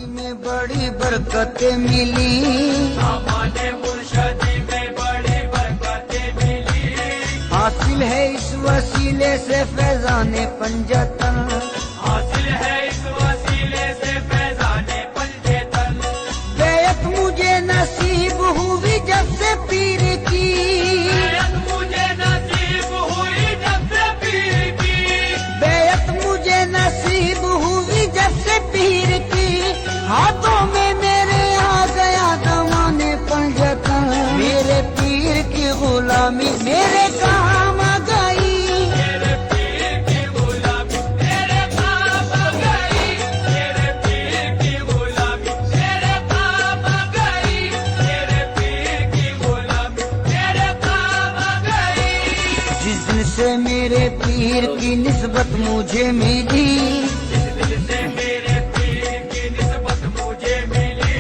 में बड़ी बरकतें मिली, सामाने मुर्शदी में बड़ी बरकतें मिली। हासिल है इस वसीले से फैजाने पंजतन, हासिल है इस वसीले से फैजाने पंजतन। बैत मुझे नसीब हुई जब से पीर की, बैत मुझे नसीब हुई जब से पीर की। बैत मुझे नसीब हुई जब से पीर की। हाथों में मेरे आ गया दमाने पंजतन, मेरे पीर की गुलामी मेरे काम आ गई। मेरे पीर की गुलामी मेरे काम आ गई। मेरे पीर की गुलामी मेरे काम आ गई। मेरे पीर की गुलामी मेरे काम आ गई। जिस दिन से मेरे पीर की निस्बत मुझे मिली, जिस दिन से मेरे पीर की निस्बत मुझे मिली।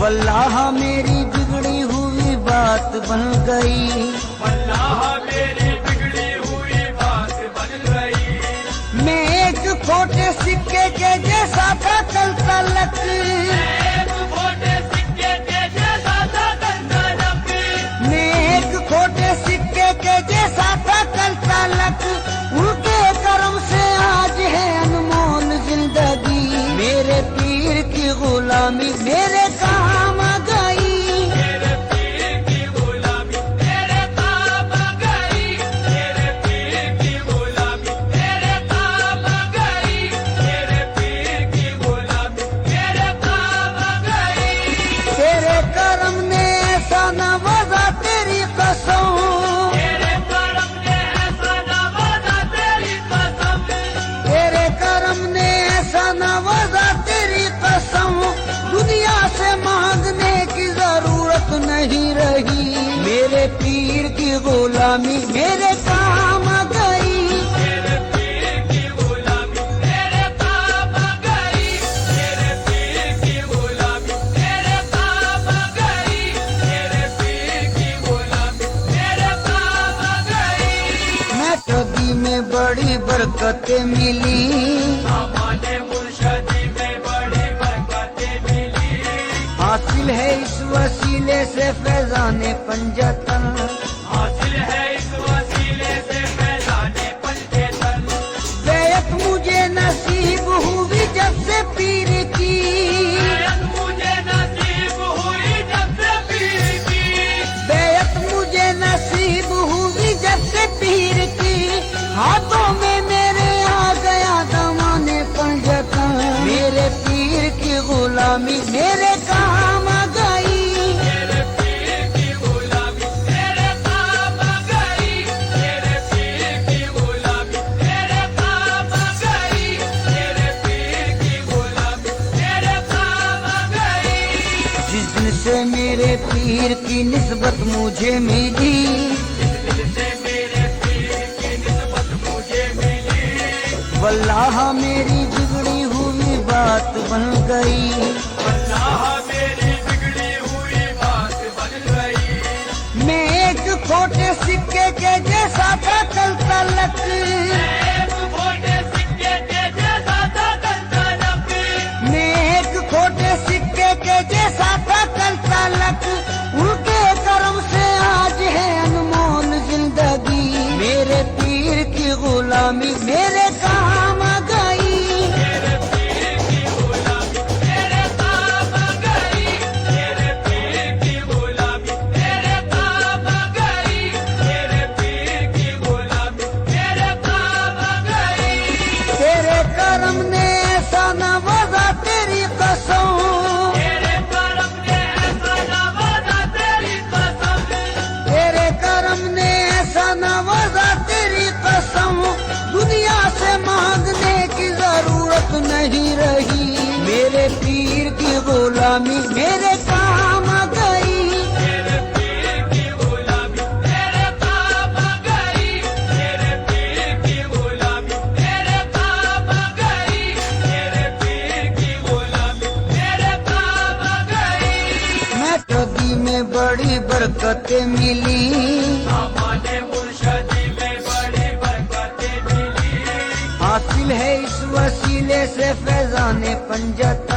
वल्लाह मेरी बिगड़ी हुई बात बन गई। वल्लाह मेरी बिगड़ी हुई बात बन गई। मैं एक खोटे सिक्के के जैसा था कल तलक, एक खोटे सिक्के के जैसा था कल तलक। मैं एक खोटे सिक्के के जैसा था कल तलक। उनके करम से आज है अनमोल जिंदगी, मेरे पीर की गुलामी मेरे काम आ गई। मेरे पीर की गुलामी मेरे काम आ गई। मेरे पीर की गुलामी मेरे काम आ गई। मेरे पीर की गुलामी मेरे काम आ गई। तेरे करम ने ऐसा नवाजा तेरी कसम, तेरे करम ने ऐसा नवाजा तेरी कसम। तेरे करम ने ऐसा नवाजा तेरी कसम। दुनिया से मांगने की जरूरत नहीं रही, मेरे पीर की गुलामी मेरे काम आ गई। मेरे पीर की गुलामी मेरे काम आ गई। मेरे पीर की गुलामी मेरे काम आ गई। मेरे पीर की गुलामी मेरे काम आ गई। मैं कभी में बड़ी बरकतें मिली, सामाने मुर्शदी में बड़ी बरकतें मिली। हासिल है इस वसीले से फैजाने पंजतन, हासिल है इस वसीले से फैजाने पंजतन। बैत मुझे नसीब हुई जब से पीर की, बैत मुझे नसीब हुई जब से पीर की। बैत मुझे नसीब हुई जब से पीर की। हाथों में मेरे आ गया दमाने पंजतन, मेरे पीर की गुलामी मेरे काम आ गई। मेरे पीर की गुलामी मेरे काम आ गई। मेरे पीर की गुलामी मेरे काम आ गई। मेरे पीर की गुलामी मेरे काम आ गई। जिस दिन से मेरे पीर की निस्बत मुझे मिली, जिस दिन से मेरे पीर की निस्बत मुझे मिली। वल्लाह मेरी बिगड़ी हुई बात बन गई। अल्लाह मेरी बिगड़ी हुई बात बन गई। मैं एक खोटे सिक्के के जैसा था कल तलक, एक खोटे सिक्के के जैसा था कल तलक। मैं एक खोटे सिक्के के जैसा था कल तलक। उनके करम से आज है अनमोल जिंदगी, मेरे पीर की गुलामी मेरे काम आ गई। मेरे पीर की गुलामी मेरे काम आ गई। मेरे पीर की गुलामी मेरे काम आ गई। मेरे पीर की गुलामी मेरे काम आ गई। तेरे करम ने ऐसा नवाजा तेरी कसम, तेरे करम ने ऐसा नवाजा तेरी कसम। तेरे करम ने ऐसा नवाजा तेरी कसम। दुनिया से मांगने की जरूरत नहीं रही, मेरे पीर की गुलामी मेरे काम आ गई। मेरे पीर की गुलामी मेरे काम आ गई। मेरे पीर की गुलामी मेरे काम आ गई। मेरे पीर की गुलामी मेरे काम आ गई। मैं कभी में बड़ी बरकतें मिली, सामाने मुर्शदी में बड़ी बरकतें मिली। हासिल है इस वसीले से फैजाने पंजतन,